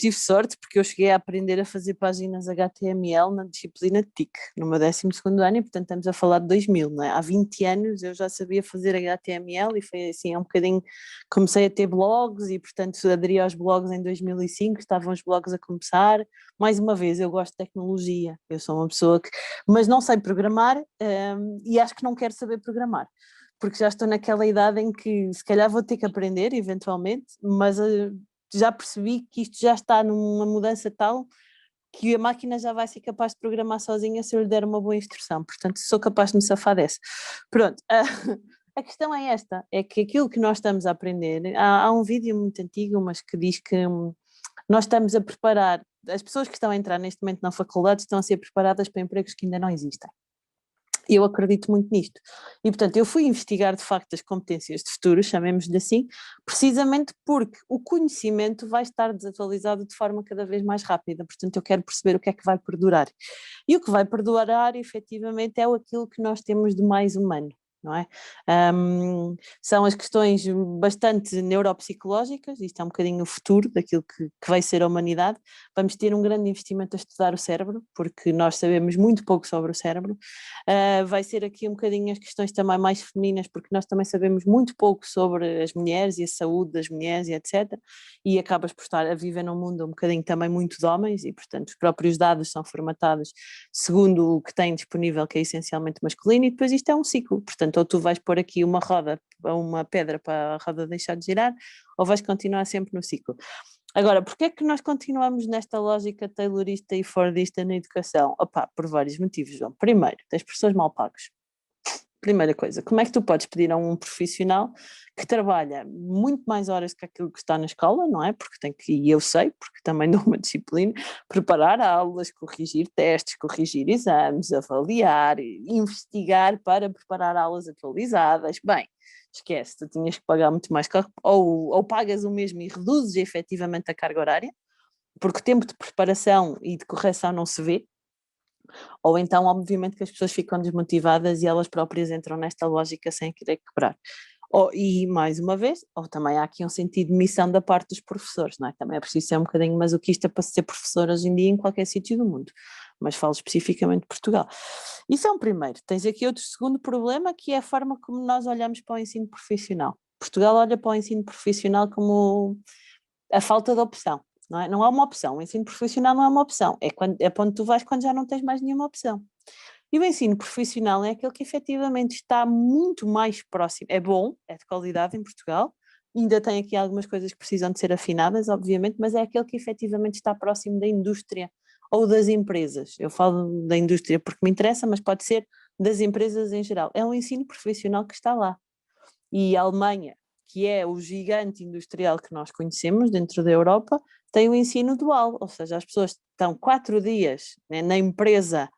tive sorte porque eu cheguei a aprender a fazer páginas HTML na disciplina de TIC, no meu 12º ano, e portanto estamos a falar de 2000, não é? Há 20 anos eu já sabia fazer HTML e foi assim, um bocadinho, comecei a ter blogs e portanto aderi aos blogs em 2005, estavam os blogs a começar. Mais uma vez, eu gosto de tecnologia, eu sou uma pessoa que, mas não sei programar, e acho que não quero saber programar, porque já estou naquela idade em que se calhar vou ter que aprender eventualmente, mas já percebi que isto já está numa mudança tal que a máquina já vai ser capaz de programar sozinha se eu lhe der uma boa instrução, portanto sou capaz de me safar dessa. Pronto, a questão é esta, é que aquilo que nós estamos a aprender, há um vídeo muito antigo, mas que diz que nós estamos a preparar, as pessoas que estão a entrar neste momento na faculdade estão a ser preparadas para empregos que ainda não existem. Eu acredito muito nisto. E, portanto, eu fui investigar, de facto, as competências de futuro, chamemos-lhe assim, precisamente porque o conhecimento vai estar desatualizado de forma cada vez mais rápida. Portanto, eu quero perceber o que é que vai perdurar. E o que vai perdurar, efetivamente, é aquilo que nós temos de mais humano. Não é? São as questões bastante neuropsicológicas, isto é um bocadinho o futuro daquilo que vai ser a humanidade. Vamos ter um grande investimento a estudar o cérebro, porque nós sabemos muito pouco sobre o cérebro. Vai ser aqui um bocadinho as questões também mais femininas, porque nós também sabemos muito pouco sobre as mulheres e a saúde das mulheres e etc. E acabas por estar a viver num mundo um bocadinho também muito de homens e, portanto, os próprios dados são formatados segundo o que tem disponível, que é essencialmente masculino, e depois isto é um ciclo. Portanto, ou tu vais pôr aqui uma roda, uma pedra para a roda deixar de girar, ou vais continuar sempre no ciclo. Agora, porquê é que nós continuamos nesta lógica taylorista e fordista na educação? Opa, por vários motivos, João. Primeiro, tens professores mal pagos. Primeira coisa, como é que tu podes pedir a um profissional que trabalha muito mais horas que aquilo que está na escola, não é? Porque tem que, e eu sei, porque também dou uma disciplina, preparar aulas, corrigir testes, corrigir exames, avaliar, investigar para preparar aulas atualizadas. Bem, esquece, tu tinhas que pagar muito mais, ou pagas o mesmo e reduzes efetivamente a carga horária, porque o tempo de preparação e de correção não se vê, ou então, obviamente, que as pessoas ficam desmotivadas e elas próprias entram nesta lógica sem querer quebrar. E, mais uma vez, ou também há aqui um sentido de missão da parte dos professores, não é? Também é preciso ser um bocadinho masoquista para ser professor hoje em dia em qualquer sítio do mundo, mas falo especificamente de Portugal. Isso é um primeiro. Tens aqui outro segundo problema, que é a forma como nós olhamos para o ensino profissional. Portugal olha para o ensino profissional como a falta de opção. Não é? Não é uma opção, o ensino profissional não é uma opção, é para onde tu vais quando já não tens mais nenhuma opção. E o ensino profissional é aquele que efetivamente está muito mais próximo, é bom, é de qualidade em Portugal, ainda tem aqui algumas coisas que precisam de ser afinadas, obviamente, mas é aquele que efetivamente está próximo da indústria ou das empresas. Eu falo da indústria porque me interessa, mas pode ser das empresas em geral. É um ensino profissional que está lá. E a Alemanha, que é o gigante industrial que nós conhecemos dentro da Europa, tem o ensino dual, ou seja, as pessoas estão 4 dias, né, na empresa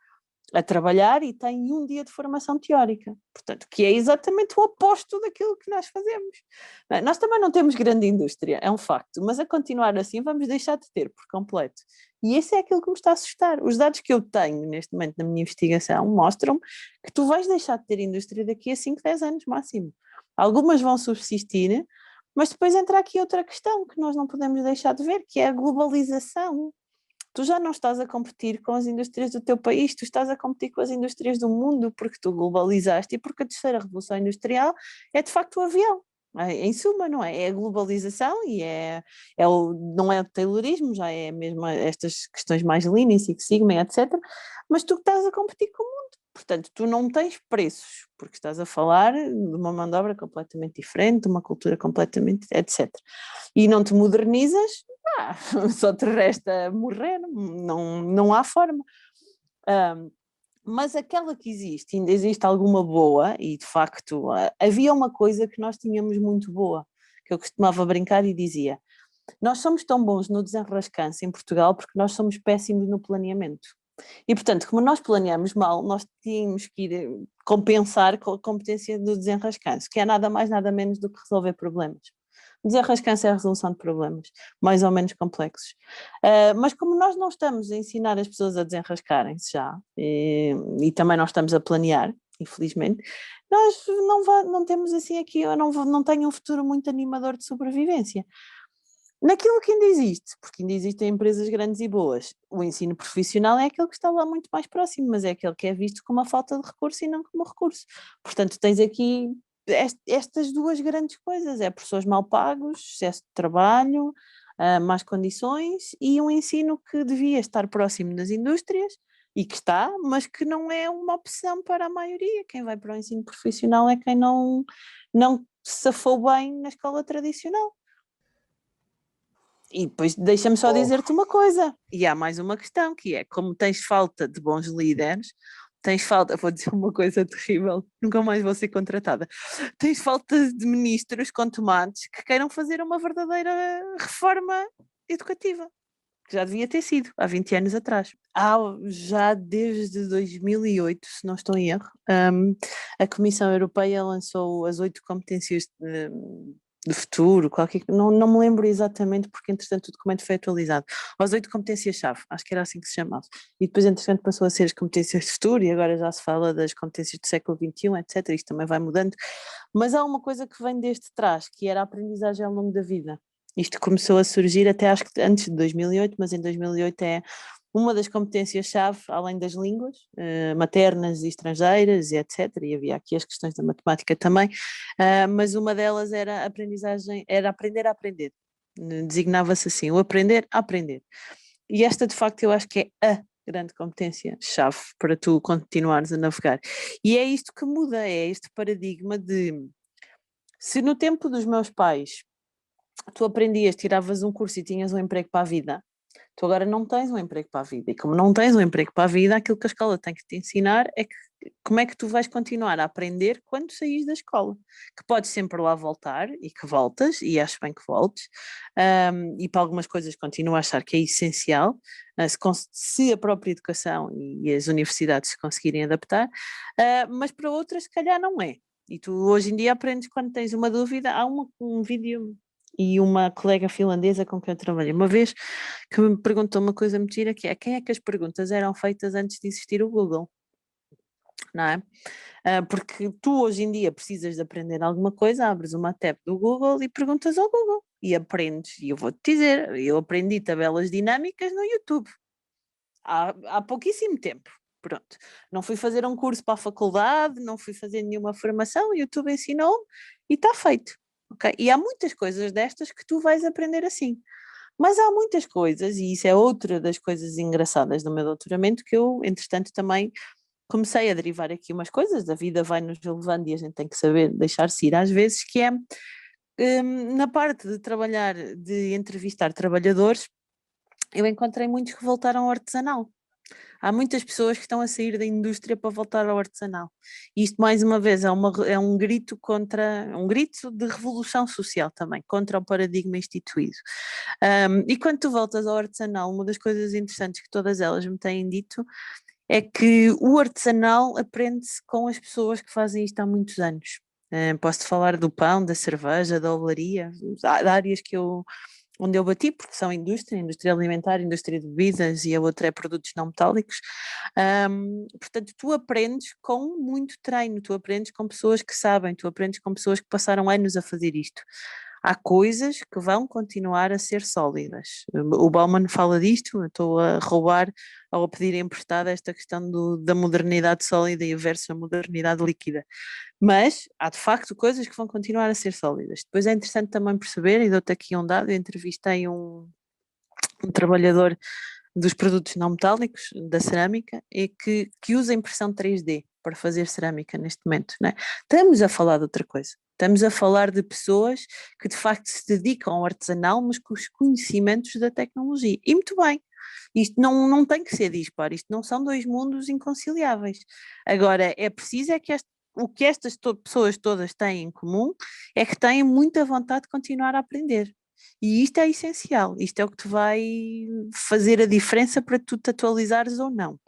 a trabalhar e têm um dia de formação teórica, portanto, que é exatamente o oposto daquilo que nós fazemos. Nós também não temos grande indústria, é um facto, mas a continuar assim vamos deixar de ter por completo. E esse é aquilo que me está a assustar. Os dados que eu tenho neste momento na minha investigação mostram que tu vais deixar de ter indústria daqui a 5, 10 anos máximo. Algumas vão subsistir, mas depois entra aqui outra questão que nós não podemos deixar de ver, que é a globalização. Tu já não estás a competir com as indústrias do teu país, tu estás a competir com as indústrias do mundo, porque tu globalizaste e porque a terceira revolução industrial é de facto o avião. Em suma, não é? É a globalização e não é o taylorismo, já é mesmo estas questões mais Lean, Six Sigma, etc. Mas tu estás a competir com o mundo. Portanto, tu não tens preços, porque estás a falar de uma mão de obra completamente diferente, de uma cultura completamente, etc. E não te modernizas, só te resta morrer, não há forma. Mas aquela que existe, ainda existe alguma boa, e de facto havia uma coisa que nós tínhamos muito boa, que eu costumava brincar e dizia: nós somos tão bons no desenrascanço em Portugal porque nós somos péssimos no planeamento. E, portanto, como nós planeamos mal, nós tínhamos que ir compensar com a competência do desenrascanço, que é nada mais, nada menos do que resolver problemas. Desenrascanço é a resolução de problemas, mais ou menos complexos. Mas como nós não estamos a ensinar as pessoas a desenrascarem-se já, e também não estamos a planear, infelizmente, nós não temos assim aqui, eu não tenho um futuro muito animador de sobrevivência. Naquilo que ainda existe, porque ainda existem empresas grandes e boas, o ensino profissional é aquele que está lá muito mais próximo, mas é aquele que é visto como uma falta de recurso e não como recurso. Portanto, tens aqui estas duas grandes coisas, é professores mal pagos, excesso de trabalho, más condições e um ensino que devia estar próximo das indústrias e que está, mas que não é uma opção para a maioria. Quem vai para o ensino profissional é quem não se safou bem na escola tradicional. E depois deixa-me só dizer-te uma coisa, e há mais uma questão, que é, como tens falta de bons líderes, tens falta, vou dizer uma coisa terrível, nunca mais vou ser contratada, tens falta de ministros com tomates que queiram fazer uma verdadeira reforma educativa, que já devia ter sido, há 20 anos atrás. Já desde 2008, se não estou em erro, a Comissão Europeia lançou as 8 competências do futuro, não me lembro exatamente porque entretanto o documento foi atualizado, as 8 competências-chave, acho que era assim que se chamava, e depois entretanto passou a ser as competências de futuro e agora já se fala das competências do século XXI, etc, isto também vai mudando, mas há uma coisa que vem desde trás, que era a aprendizagem ao longo da vida. Isto começou a surgir até acho que antes de 2008, mas em 2008 é uma das competências-chave, além das línguas, maternas e estrangeiras, e etc. E havia aqui as questões da matemática também, mas uma delas era a aprendizagem, era aprender a aprender. Designava-se assim, o aprender a aprender. E esta, de facto, eu acho que é a grande competência-chave para tu continuares a navegar. E é isto que muda, é este paradigma de, se no tempo dos meus pais tu aprendias, tiravas um curso e tinhas um emprego para a vida, tu agora não tens um emprego para a vida. E como não tens um emprego para a vida, aquilo que a escola tem que te ensinar é que, como é que tu vais continuar a aprender quando saís da escola. Que podes sempre lá voltar e que voltas, e acho bem que voltes, e para algumas coisas continuo a achar que é essencial, se a própria educação e as universidades se conseguirem adaptar, mas para outras se calhar não é. E tu hoje em dia aprendes quando tens uma dúvida. Há um vídeo e uma colega finlandesa com quem eu trabalhei uma vez que me perguntou uma coisa muito gira, que é quem é que as perguntas eram feitas antes de existir o Google, não é? Porque tu hoje em dia precisas de aprender alguma coisa, abres uma tab do Google e perguntas ao Google e aprendes. E eu vou-te dizer, eu aprendi tabelas dinâmicas no YouTube há pouquíssimo tempo. Pronto, não fui fazer um curso para a faculdade, não fui fazer nenhuma formação, o YouTube ensinou-me e está feito. Okay? E há muitas coisas destas que tu vais aprender assim. Mas há muitas coisas, e isso é outra das coisas engraçadas do meu doutoramento, que eu, entretanto, também comecei a derivar aqui umas coisas, a vida vai-nos levando e a gente tem que saber deixar-se ir às vezes, que é na parte de trabalhar, de entrevistar trabalhadores, eu encontrei muitos que voltaram ao artesanal. Há muitas pessoas que estão a sair da indústria para voltar ao artesanal. E isto, mais uma vez, é um grito um grito de revolução social também, contra o paradigma instituído. E quando tu voltas ao artesanal, uma das coisas interessantes que todas elas me têm dito é que o artesanal aprende-se com as pessoas que fazem isto há muitos anos. Posso-te falar do pão, da cerveja, da olaria, áreas onde eu bati, porque são indústria alimentar, indústria de bebidas e a outra é produtos não metálicos. Portanto, tu aprendes com muito treino, tu aprendes com pessoas que sabem, tu aprendes com pessoas que passaram anos a fazer isto. Há coisas que vão continuar a ser sólidas. O Bauman fala disto, eu estou a roubar ao pedir emprestada esta questão da modernidade sólida e versus a modernidade líquida. Mas há de facto coisas que vão continuar a ser sólidas. Depois é interessante também perceber, e dou-te aqui um dado, eu entrevistei um trabalhador dos produtos não metálicos, da cerâmica, e que usa impressão 3D para fazer cerâmica neste momento. Não é? Estamos a falar de outra coisa. Estamos a falar de pessoas que de facto se dedicam ao artesanal, mas com os conhecimentos da tecnologia. E muito bem. Isto não tem que ser dispar, isto não são dois mundos inconciliáveis. Agora, é preciso é que o que estas pessoas todas têm em comum é que têm muita vontade de continuar a aprender. E isto é essencial, isto é o que te vai fazer a diferença para tu te atualizares ou não.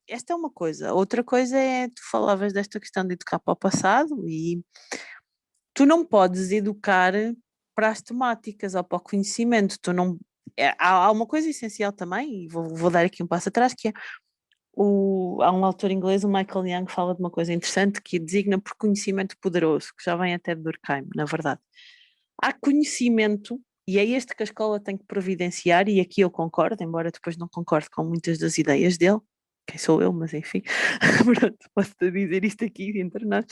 Esta é uma coisa. Outra coisa é, tu falavas desta questão de educar para o passado e tu não podes educar para as temáticas ou para o conhecimento, tu não... há uma coisa essencial também, e vou dar aqui um passo atrás, que é há um autor inglês, o Michael Young, fala de uma coisa interessante que designa por conhecimento poderoso, que já vem até de Durkheim, na verdade. Há conhecimento E é este que a escola tem que providenciar, e aqui eu concordo, embora depois não concorde com muitas das ideias dele, quem sou eu, mas enfim, pronto, posso-te dizer isto aqui entre nós,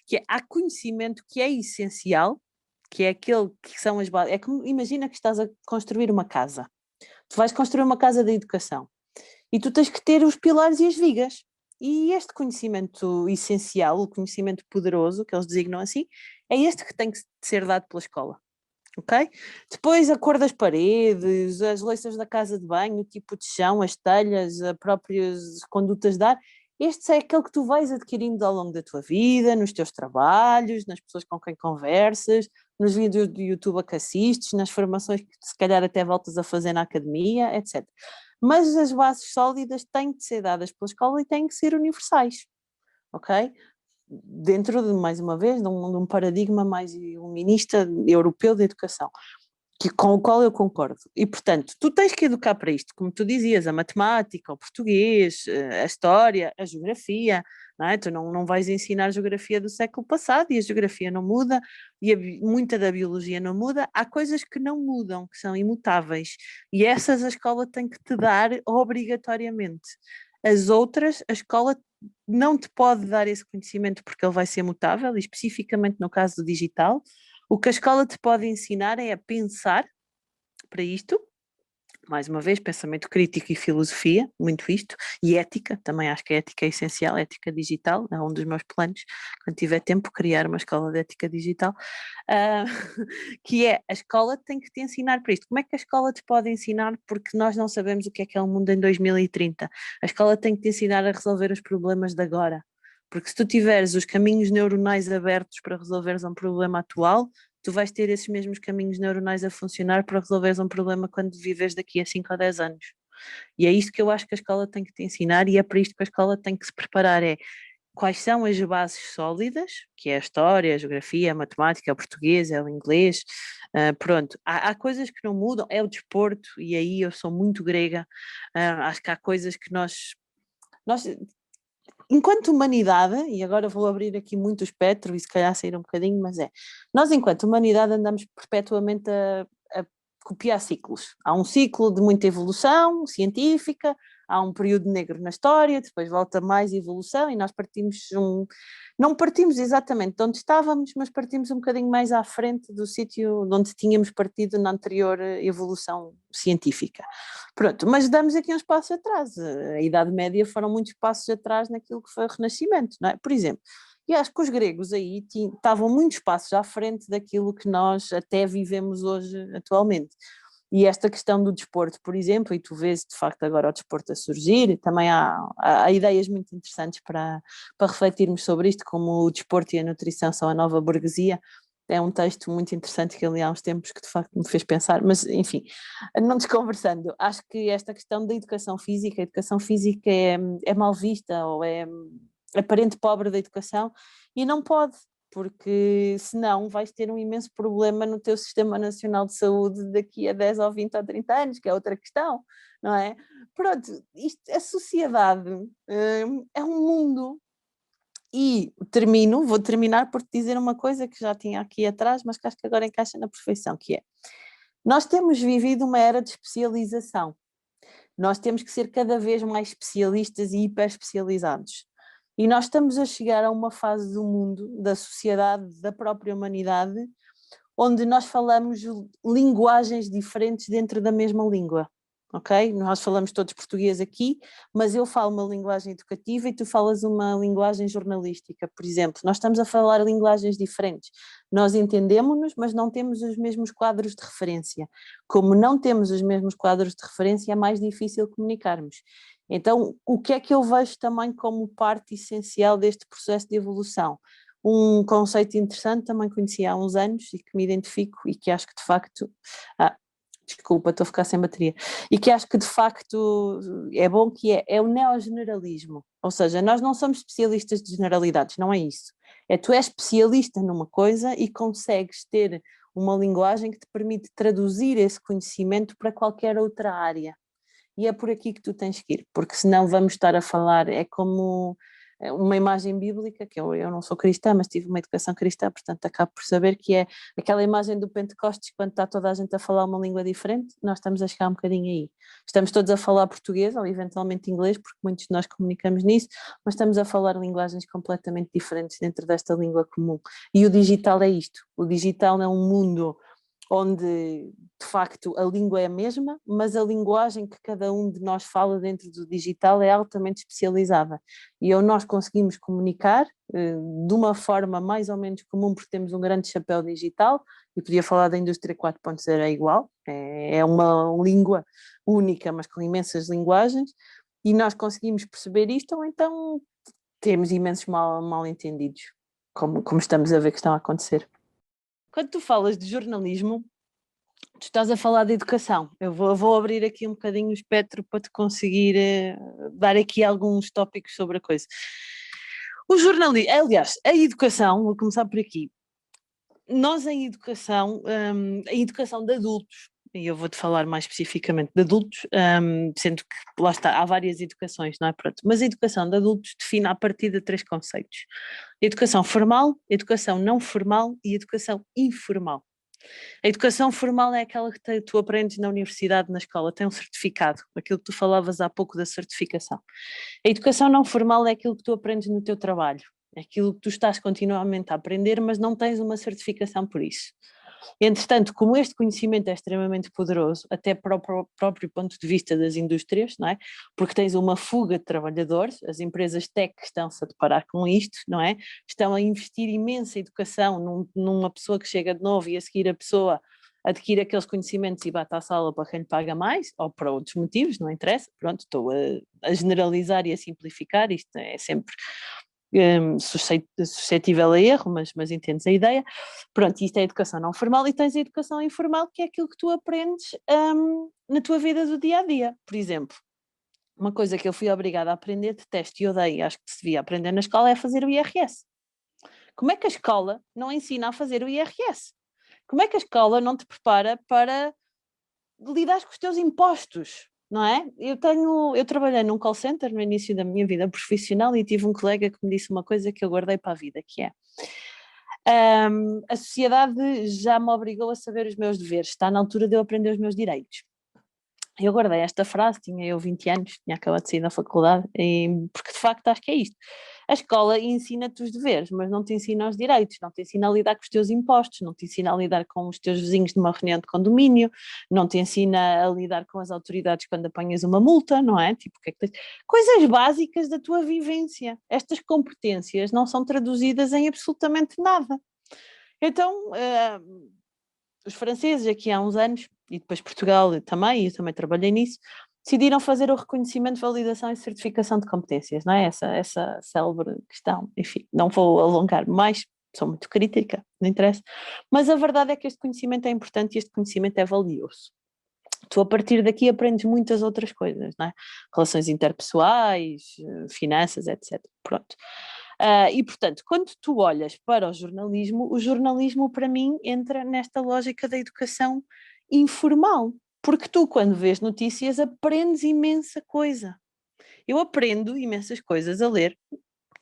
que é, há conhecimento que é essencial, que é aquele que são as bases, é como, imagina que estás a construir uma casa, tu vais construir uma casa de educação, e tu tens que ter os pilares e as vigas, e este conhecimento essencial, o conhecimento poderoso, que eles designam assim, é este que tem que ser dado pela escola. Ok? Depois a cor das paredes, as louças da casa de banho, o tipo de chão, as telhas, as próprias condutas de ar, este é aquele que tu vais adquirindo ao longo da tua vida, nos teus trabalhos, nas pessoas com quem conversas, nos vídeos do YouTube a que assistes, nas formações que se calhar até voltas a fazer na academia, etc. Mas as bases sólidas têm de ser dadas pela escola e têm que ser universais, ok? Dentro de, mais uma vez, de um paradigma mais iluminista europeu de educação, com o qual eu concordo. E, portanto, tu tens que educar para isto, como tu dizias, a matemática, o português, a história, a geografia, não é? Tu não vais ensinar a geografia do século passado e a geografia não muda e muita da biologia não muda. Há coisas que não mudam, que são imutáveis, e essas a escola tem que te dar obrigatoriamente. As outras, a escola não te pode dar esse conhecimento porque ele vai ser mutável, e especificamente no caso do digital, o que a escola te pode ensinar é a pensar para isto, mais uma vez, pensamento crítico e filosofia, muito isto, e ética, também acho que a ética é essencial, ética digital, é um dos meus planos, quando tiver tempo, criar uma escola de ética digital, uh, que é, a escola tem que te ensinar para isto. Como é que a escola te pode ensinar? Porque nós não sabemos o que é o mundo em 2030. A escola tem que te ensinar a resolver os problemas de agora. Porque se tu tiveres os caminhos neuronais abertos para resolveres um problema atual, tu vais ter esses mesmos caminhos neuronais a funcionar para resolveres um problema quando vives daqui a 5 ou 10 anos. E é isto que eu acho que a escola tem que te ensinar, e é para isto que a escola tem que se preparar, é quais são as bases sólidas, que é a história, a geografia, a matemática, o português, é o inglês, pronto, há coisas que não mudam, é o desporto, e aí eu sou muito grega, acho que há coisas que nós enquanto humanidade, e agora vou abrir aqui muito o espectro e se calhar sair um bocadinho, mas nós enquanto humanidade andamos perpetuamente a copiar ciclos. Há um ciclo de muita evolução científica, há um período negro na história, depois volta mais evolução e nós não partimos exatamente de onde estávamos, mas partimos um bocadinho mais à frente do sítio de onde tínhamos partido na anterior evolução científica. Pronto, mas damos aqui uns passos atrás. A Idade Média foram muitos passos atrás naquilo que foi o Renascimento, não é? Por exemplo, e acho que os gregos aí estavam muitos passos à frente daquilo que nós até vivemos hoje, atualmente. E esta questão do desporto, por exemplo, e tu vês de facto agora o desporto a surgir, também há ideias muito interessantes para refletirmos sobre isto, como o desporto e a nutrição são a nova burguesia. É um texto muito interessante que eu li há uns tempos que de facto me fez pensar, mas enfim, não desconversando, acho que esta questão da educação física, a educação física é mal vista ou é aparente pobre da educação, e não pode, porque senão vais ter um imenso problema no teu Sistema Nacional de Saúde daqui a 10 ou 20 ou 30 anos, que é outra questão, não é? Pronto, a sociedade é um mundo. E vou terminar por te dizer uma coisa que já tinha aqui atrás, mas que acho que agora encaixa na perfeição, que é, nós temos vivido uma era de especialização. Nós temos que ser cada vez mais especialistas e hiper especializados. E nós estamos a chegar a uma fase do mundo, da sociedade, da própria humanidade, onde nós falamos linguagens diferentes dentro da mesma língua. Ok? Nós falamos todos português aqui, mas eu falo uma linguagem educativa e tu falas uma linguagem jornalística, por exemplo. Nós estamos a falar linguagens diferentes. Nós entendemos-nos, mas não temos os mesmos quadros de referência. Como não temos os mesmos quadros de referência, é mais difícil comunicarmos. Então, o que é que eu vejo também como parte essencial deste processo de evolução? Um conceito interessante, também conheci há uns anos e que me identifico e que acho que de facto... desculpa, estou a ficar sem bateria, e que acho que de facto é bom, que é o neogeneralismo, ou seja, nós não somos especialistas de generalidades, não é isso, tu és especialista numa coisa e consegues ter uma linguagem que te permite traduzir esse conhecimento para qualquer outra área, e é por aqui que tu tens que ir, porque senão vamos estar a falar, é como uma imagem bíblica, que eu não sou cristã, mas tive uma educação cristã, portanto acabo por saber que é aquela imagem do Pentecostes, quando está toda a gente a falar uma língua diferente, nós estamos a chegar um bocadinho aí. Estamos todos a falar português ou eventualmente inglês, porque muitos de nós comunicamos nisso, mas estamos a falar linguagens completamente diferentes dentro desta língua comum. E o digital é isto. O digital é um mundo onde, de facto, a língua é a mesma, mas a linguagem que cada um de nós fala dentro do digital é altamente especializada. E ou nós conseguimos comunicar de uma forma mais ou menos comum, porque temos um grande chapéu digital, e podia falar da indústria 4.0 é igual, é uma língua única, mas com imensas linguagens, e nós conseguimos perceber isto, ou então temos imensos mal-entendidos, como estamos a ver que estão a acontecer. Quando tu falas de jornalismo, tu estás a falar de educação. Eu vou abrir aqui um bocadinho o espectro para te conseguir dar aqui alguns tópicos sobre a coisa. O jornalismo, aliás, a educação, vou começar por aqui. Nós em educação, a educação de adultos, e eu vou-te falar mais especificamente de adultos, sendo que lá está, há várias educações, não é? Pronto. Mas a educação de adultos define a partir de 3 conceitos: educação formal, educação não formal e educação informal. A educação formal é aquela que tu aprendes na universidade, na escola, tem um certificado, aquilo que tu falavas há pouco da certificação. A educação não formal é aquilo que tu aprendes no teu trabalho, é aquilo que tu estás continuamente a aprender, mas não tens uma certificação por isso. Entretanto, como este conhecimento é extremamente poderoso, até para o próprio ponto de vista das indústrias, não é? Porque tens uma fuga de trabalhadores, as empresas tech estão-se a deparar com isto, não é? Estão a investir imensa educação numa pessoa que chega de novo e a seguir a pessoa adquire aqueles conhecimentos e bate à sala para quem lhe paga mais, ou para outros motivos, não interessa, pronto, estou a generalizar e a simplificar, isto é sempre suscetível a erro, mas entendes a ideia. Pronto, isto é a educação não formal, e tens a educação informal, que é aquilo que tu aprendes na tua vida do dia a dia. Por exemplo, uma coisa que eu fui obrigada a aprender, detesto e odeio, acho que se devia aprender na escola, é fazer o IRS. Como é que a escola não ensina a fazer o IRS? Como é que a escola não te prepara para lidar com os teus impostos? Não é? Eu trabalhei num call center no início da minha vida profissional e tive um colega que me disse uma coisa que eu guardei para a vida, que é: a sociedade já me obrigou a saber os meus deveres, está na altura de eu aprender os meus direitos. Eu guardei esta frase, tinha eu 20 anos, tinha acabado de sair da faculdade, porque de facto acho que é isto. A escola ensina-te os deveres, mas não te ensina os direitos, não te ensina a lidar com os teus impostos, não te ensina a lidar com os teus vizinhos numa reunião de condomínio, não te ensina a lidar com as autoridades quando apanhas uma multa, não é? Tipo, o que é que tens? Coisas básicas da tua vivência. Estas competências não são traduzidas em absolutamente nada. Então, os franceses aqui há uns anos, e depois Portugal também, e eu também trabalhei nisso, decidiram fazer o reconhecimento, validação e certificação de competências, não é? Essa célebre questão. Enfim, não vou alongar mais, sou muito crítica, não interessa, mas a verdade é que este conhecimento é importante e este conhecimento é valioso. Tu a partir daqui aprendes muitas outras coisas, não é? Relações interpessoais, finanças, etc. Pronto. E portanto, quando tu olhas para o jornalismo para mim entra nesta lógica da educação informal, porque tu quando vês notícias aprendes imensa coisa. Eu aprendo imensas coisas a ler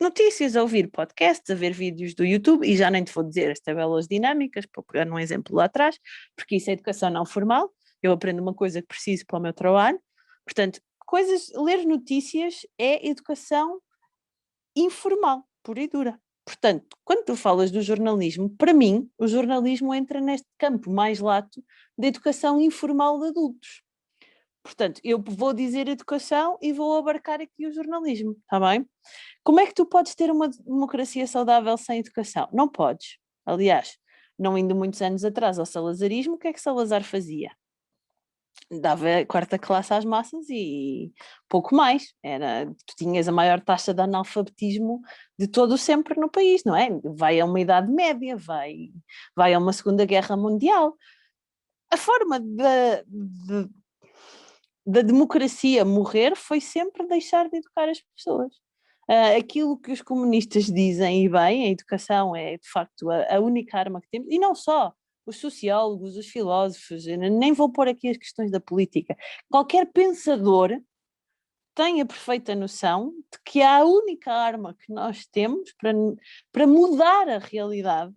notícias, a ouvir podcasts, a ver vídeos do YouTube, e já nem te vou dizer as tabelas dinâmicas, para pegar num exemplo lá atrás, porque isso é educação não formal, eu aprendo uma coisa que preciso para o meu trabalho, portanto, ler notícias é educação informal, pura e dura. Portanto, quando tu falas do jornalismo, para mim, o jornalismo entra neste campo mais lato da educação informal de adultos. Portanto, eu vou dizer educação e vou abarcar aqui o jornalismo, está bem? Como é que tu podes ter uma democracia saudável sem educação? Não podes. Aliás, não indo muitos anos atrás ao salazarismo, o que é que Salazar fazia? Dava quarta classe às massas e pouco mais. Tu tinhas a maior taxa de analfabetismo de todo o sempre no país, não é? Vai a uma Idade Média, vai a uma Segunda Guerra Mundial. A forma da democracia morrer foi sempre deixar de educar as pessoas. Aquilo que os comunistas dizem, e bem, a educação é de facto a única arma que temos, e não só, os sociólogos, os filósofos, nem vou pôr aqui as questões da política, qualquer pensador tem a perfeita noção de que a única arma que nós temos para mudar a realidade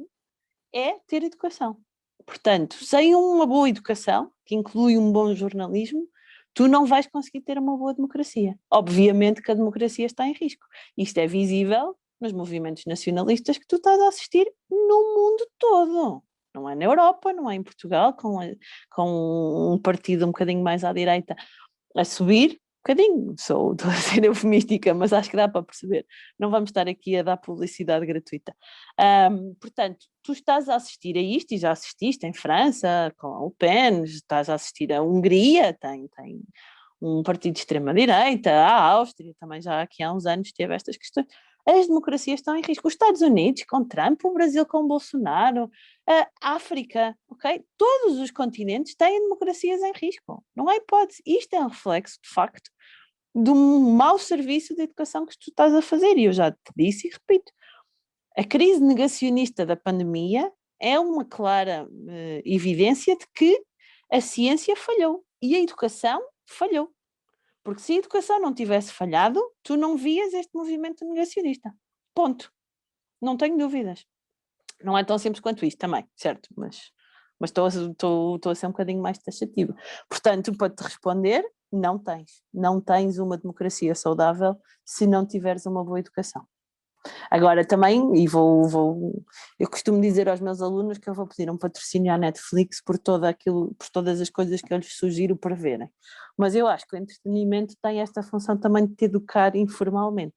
é ter educação. Portanto, sem uma boa educação, que inclui um bom jornalismo, tu não vais conseguir ter uma boa democracia. Obviamente que a democracia está em risco. Isto é visível nos movimentos nacionalistas que tu estás a assistir no mundo todo. Não é na Europa, não é em Portugal, com um partido um bocadinho mais à direita a subir, bocadinho, estou a ser eufemística, mas acho que dá para perceber. Não vamos estar aqui a dar publicidade gratuita. Portanto, tu estás a assistir a isto, e já assististe em França, com a Le Pen, estás a assistir a Hungria, tem um partido de extrema-direita, a Áustria, também já aqui há uns anos teve estas questões. As democracias estão em risco. Os Estados Unidos com Trump, o Brasil com Bolsonaro, a África, ok? Todos os continentes têm democracias em risco. Não há hipótese. Isto é um reflexo, de facto, de um mau serviço de educação que tu estás a fazer. E eu já te disse e repito, a crise negacionista da pandemia é uma clara evidência de que a ciência falhou e a educação falhou. Porque se a educação não tivesse falhado, tu não vias este movimento negacionista. Ponto. Não tenho dúvidas. Não é tão simples quanto isto também, certo? Mas estou a ser um bocadinho mais taxativa. Portanto, para te responder, não tens. Não tens uma democracia saudável se não tiveres uma boa educação. Agora também, e eu costumo dizer aos meus alunos que eu vou pedir um patrocínio à Netflix por todas as coisas que eu lhes sugiro para verem. Mas eu acho que o entretenimento tem esta função também de te educar informalmente.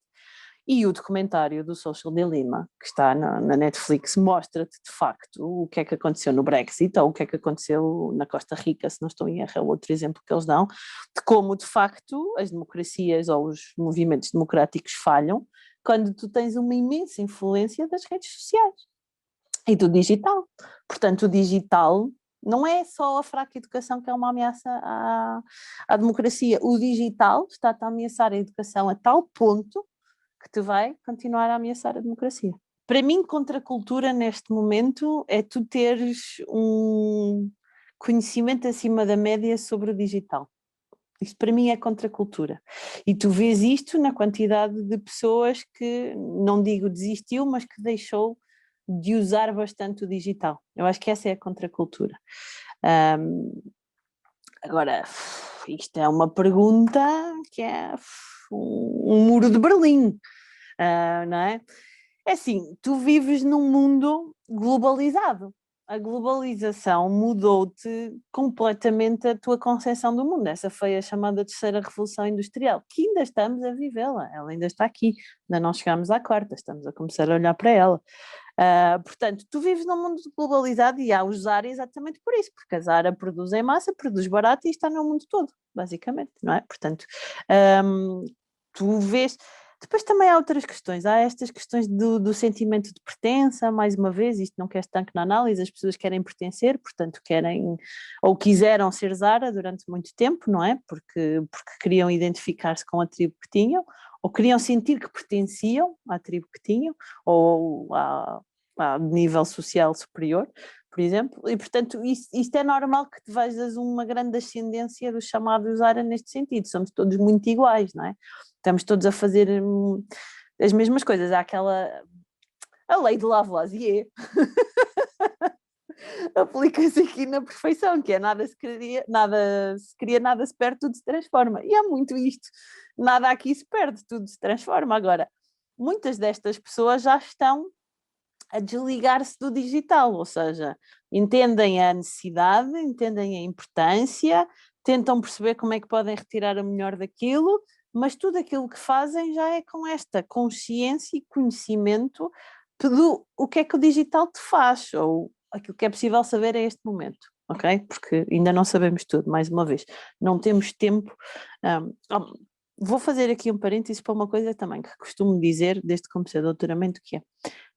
E o documentário do Social Dilemma, que está na Netflix, mostra-te de facto o que é que aconteceu no Brexit, ou o que é que aconteceu na Costa Rica, se não estou em erro, é outro exemplo que eles dão, de como de facto as democracias ou os movimentos democráticos falham quando tu tens uma imensa influência das redes sociais e do digital. Portanto, o digital não é só a fraca educação que é uma ameaça à democracia. O digital está-te a ameaçar a educação a tal ponto que te vai continuar a ameaçar a democracia. Para mim, contracultura neste momento é tu teres um conhecimento acima da média sobre o digital. Isto para mim é contracultura. E tu vês isto na quantidade de pessoas que, não digo desistiu, mas que deixou de usar bastante o digital. Eu acho que essa é a contracultura. Agora, isto é uma pergunta que é um muro de Berlim, não é? É assim, tu vives num mundo globalizado. A globalização mudou-te completamente a tua concepção do mundo. Essa foi a chamada terceira revolução industrial, que ainda estamos a vivê-la, ela ainda está aqui, ainda não chegámos à quarta, estamos a começar a olhar para ela. Portanto, tu vives num mundo globalizado e há o Zara exatamente por isso, porque a Zara produz em massa, produz barato e está no mundo todo, basicamente, não é? Portanto, tu vês... Depois também há outras questões, há estas questões do sentimento de pertença, mais uma vez, isto não quer estanque na análise, as pessoas querem pertencer, portanto querem, ou quiseram ser Zara durante muito tempo, não é? Porque queriam identificar-se com a tribo que tinham, ou queriam sentir que pertenciam à tribo que tinham, ou a nível social superior, por exemplo, e portanto isto é normal que te vejas uma grande ascendência do chamado Zara neste sentido, somos todos muito iguais, não é? Estamos todos a fazer as mesmas coisas. Há a lei de Lavoisier aplica-se aqui na perfeição, que é nada se cria, nada se perde, tudo se transforma. E é muito isto. Nada aqui se perde, tudo se transforma. Agora, muitas destas pessoas já estão a desligar-se do digital, ou seja, entendem a necessidade, entendem a importância, tentam perceber como é que podem retirar o melhor daquilo, mas tudo aquilo que fazem já é com esta consciência e conhecimento do o que é que o digital te faz, ou aquilo que é possível saber a este momento, ok? Porque ainda não sabemos tudo, mais uma vez, não temos tempo. Vou fazer aqui um parênteses para uma coisa também que costumo dizer desde que comecei o doutoramento, que é,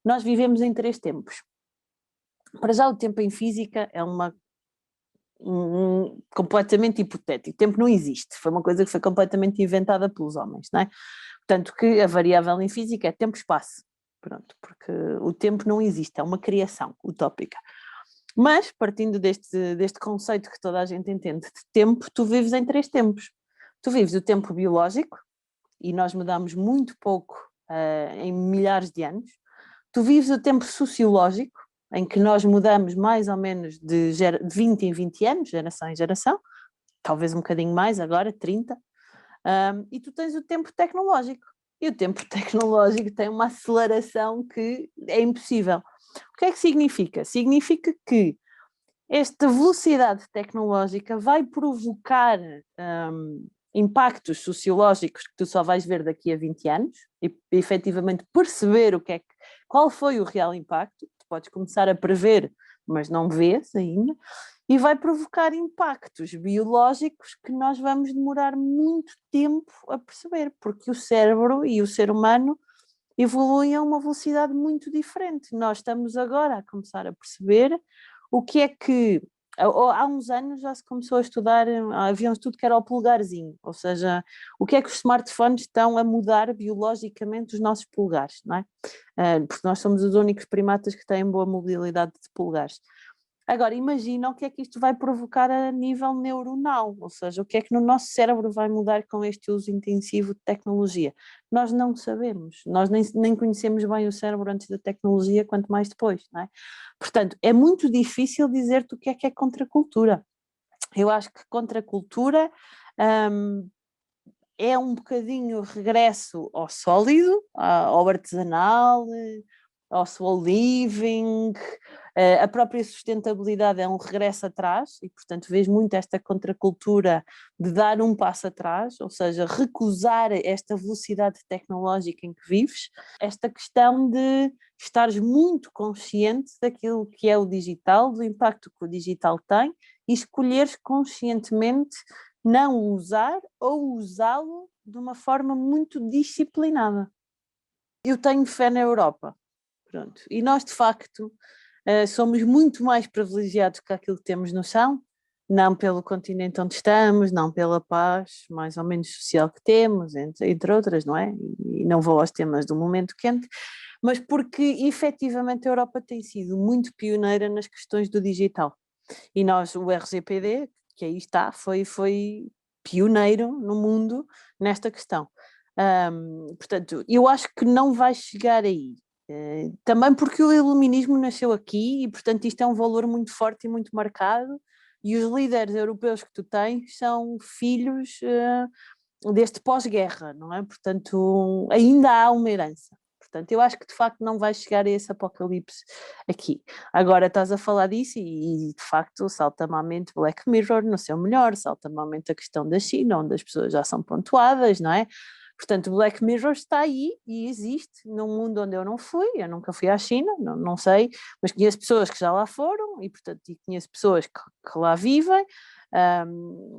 nós vivemos em 3 tempos. Para já o tempo em física é completamente hipotético. O tempo não existe, foi uma coisa que foi completamente inventada pelos homens, não é? Portanto, que a variável em física é tempo-espaço. Pronto, porque o tempo não existe, é uma criação utópica. Mas, partindo deste conceito que toda a gente entende de tempo, tu vives em 3 tempos. Tu vives o tempo biológico, e nós mudamos muito pouco em milhares de anos. Tu vives o tempo sociológico, em que nós mudamos mais ou menos de 20 em 20 anos, geração em geração, talvez um bocadinho mais agora, 30, e tu tens o tempo tecnológico. E o tempo tecnológico tem uma aceleração que é impossível. O que é que significa? Significa que esta velocidade tecnológica vai provocar impactos sociológicos que tu só vais ver daqui a 20 anos e efetivamente perceber qual foi o real impacto. Tu podes começar a prever, mas não vês ainda, e vai provocar impactos biológicos que nós vamos demorar muito tempo a perceber, porque o cérebro e o ser humano evoluem a uma velocidade muito diferente. Nós estamos agora a começar a perceber o que é que... Há uns anos já se começou a estudar, havia um estudo que era o polegarzinho, ou seja, o que é que os smartphones estão a mudar biologicamente os nossos polegares, não é? Porque nós somos os únicos primatas que têm boa mobilidade de polegares. Agora, imagina o que é que isto vai provocar a nível neuronal, ou seja, o que é que no nosso cérebro vai mudar com este uso intensivo de tecnologia. Nós não sabemos, nós nem conhecemos bem o cérebro antes da tecnologia, quanto mais depois, não é? Portanto, é muito difícil dizer-te o que é contracultura. Eu acho que contracultura é um bocadinho regresso ao sólido, ao artesanal, ao slow living, a própria sustentabilidade é um regresso atrás e, portanto, vês muito esta contracultura de dar um passo atrás, ou seja, recusar esta velocidade tecnológica em que vives, esta questão de estares muito consciente daquilo que é o digital, do impacto que o digital tem e escolheres conscientemente não o usar ou usá-lo de uma forma muito disciplinada. Eu tenho fé na Europa. Pronto. E nós, de facto, somos muito mais privilegiados que aquilo que temos noção, não pelo continente onde estamos, não pela paz mais ou menos social que temos, entre outras, não é? E não vou aos temas do momento quente, mas porque efetivamente a Europa tem sido muito pioneira nas questões do digital. E nós, o RGPD, que aí está, foi pioneiro no mundo nesta questão. Portanto, eu acho que não vai chegar aí. Também porque o iluminismo nasceu aqui e, portanto, isto é um valor muito forte e muito marcado, e os líderes europeus que tu tens são filhos deste pós-guerra, não é? Portanto, ainda há uma herança. Portanto, eu acho que de facto não vai chegar a esse apocalipse aqui. Agora estás a falar disso e de facto salta-me à mente Black Mirror no seu melhor, salta-me à mente a questão da China, onde as pessoas já são pontuadas, não é? Portanto, Black Mirror está aí e existe num mundo onde eu não fui, eu nunca fui à China, não sei, mas conheço pessoas que já lá foram e, portanto, conheço pessoas que lá vivem,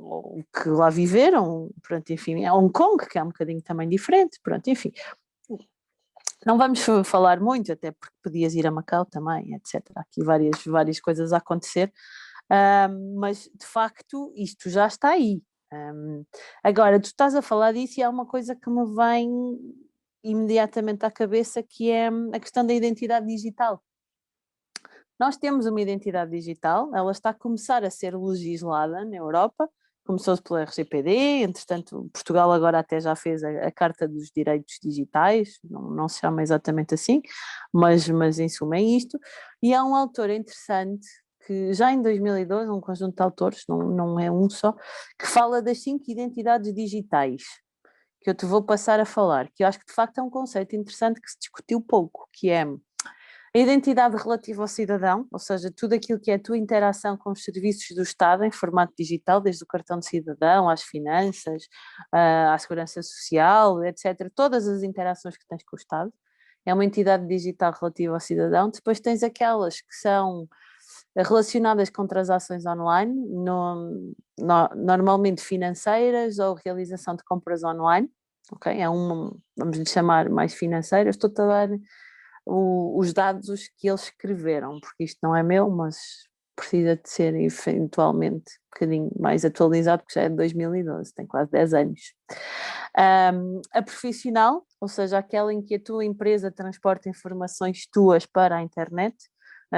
ou que lá viveram, pronto, enfim, é Hong Kong, que é um bocadinho também diferente, pronto, enfim. Não vamos falar muito, até porque podias ir a Macau também, etc. Há aqui várias coisas a acontecer, mas de facto isto já está aí. Agora, tu estás a falar disso e há uma coisa que me vem imediatamente à cabeça, que é a questão da identidade digital. Nós temos uma identidade digital, ela está a começar a ser legislada na Europa, começou-se pelo RGPD, entretanto Portugal agora até já fez a Carta dos Direitos Digitais, não se chama exatamente assim, mas em suma é isto, e há um autor interessante que já em 2012, um conjunto de autores, não é um só, que fala das 5 identidades digitais, que eu te vou passar a falar, que eu acho que de facto é um conceito interessante que se discutiu pouco, que é a identidade relativa ao cidadão, ou seja, tudo aquilo que é a tua interação com os serviços do Estado em formato digital, desde o cartão de cidadão, às finanças, à segurança social, etc. Todas as interações que tens com o Estado. É uma entidade digital relativa ao cidadão. Depois tens aquelas que são relacionadas com transações online, normalmente financeiras ou realização de compras online. Okay? É uma, vamos lhe chamar mais financeiras. Estou-te a dar os dados que eles escreveram, porque isto não é meu, mas precisa de ser eventualmente um bocadinho mais atualizado, porque já é de 2012, tem quase 10 anos. A profissional, ou seja, aquela em que a tua empresa transporta informações tuas para a internet,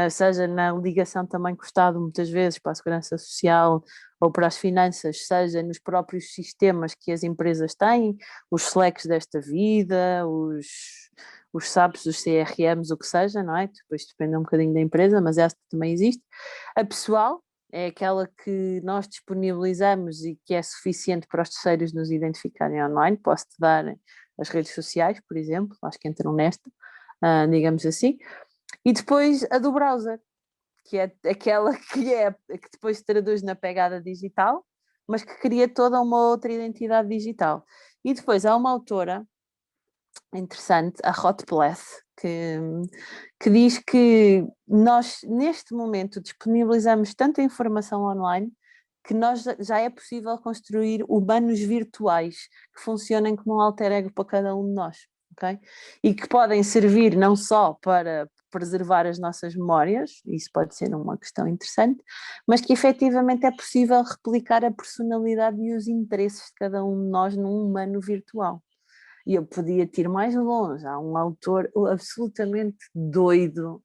seja na ligação também com o Estado, muitas vezes, para a segurança social ou para as finanças, seja nos próprios sistemas que as empresas têm, os Slacks desta vida, os SAPs, os CRMs, o que seja, não é? Depois depende um bocadinho da empresa, mas essa também existe. A pessoal é aquela que nós disponibilizamos e que é suficiente para os terceiros nos identificarem online. Posso-te dar as redes sociais, por exemplo, acho que entram nesta, digamos assim. E depois a do browser, que é aquela que depois se traduz na pegada digital, mas que cria toda uma outra identidade digital. E depois há uma autora interessante, a Hot Bless, que diz que nós neste momento disponibilizamos tanta informação online que nós já é possível construir humanos virtuais que funcionem como um alter ego para cada um de nós, ok? E que podem servir não só para preservar as nossas memórias, isso pode ser uma questão interessante, mas que efetivamente é possível replicar a personalidade e os interesses de cada um de nós num humano virtual. E eu podia ir mais longe, há um autor absolutamente doido,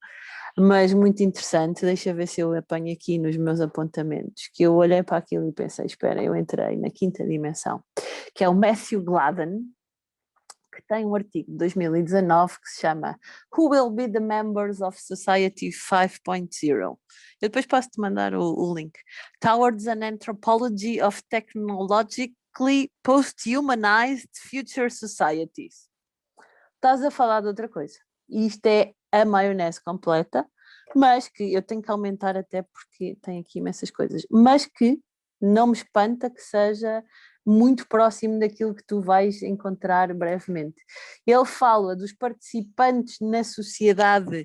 mas muito interessante, deixa ver se eu apanho aqui nos meus apontamentos, que eu olhei para aquilo e pensei, espera, eu entrei na quinta dimensão, que é o Matthew Gladden, que tem um artigo de 2019 que se chama Who Will Be the Members of Society 5.0? Eu depois posso-te mandar o link. Towards an Anthropology of Technologically Post-Humanized Future Societies. Estás a falar de outra coisa. E isto é a maionese completa, mas que eu tenho que aumentar até porque tem aqui imensas coisas, mas que não me espanta que seja muito próximo daquilo que tu vais encontrar brevemente. Ele fala dos participantes na sociedade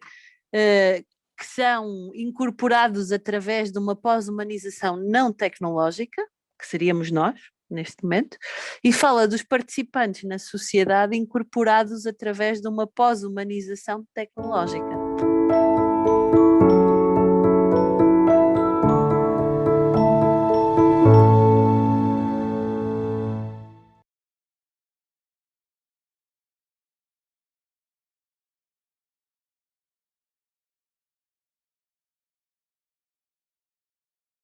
que são incorporados através de uma pós-humanização não tecnológica, que seríamos nós, neste momento, e fala dos participantes na sociedade incorporados através de uma pós-humanização tecnológica.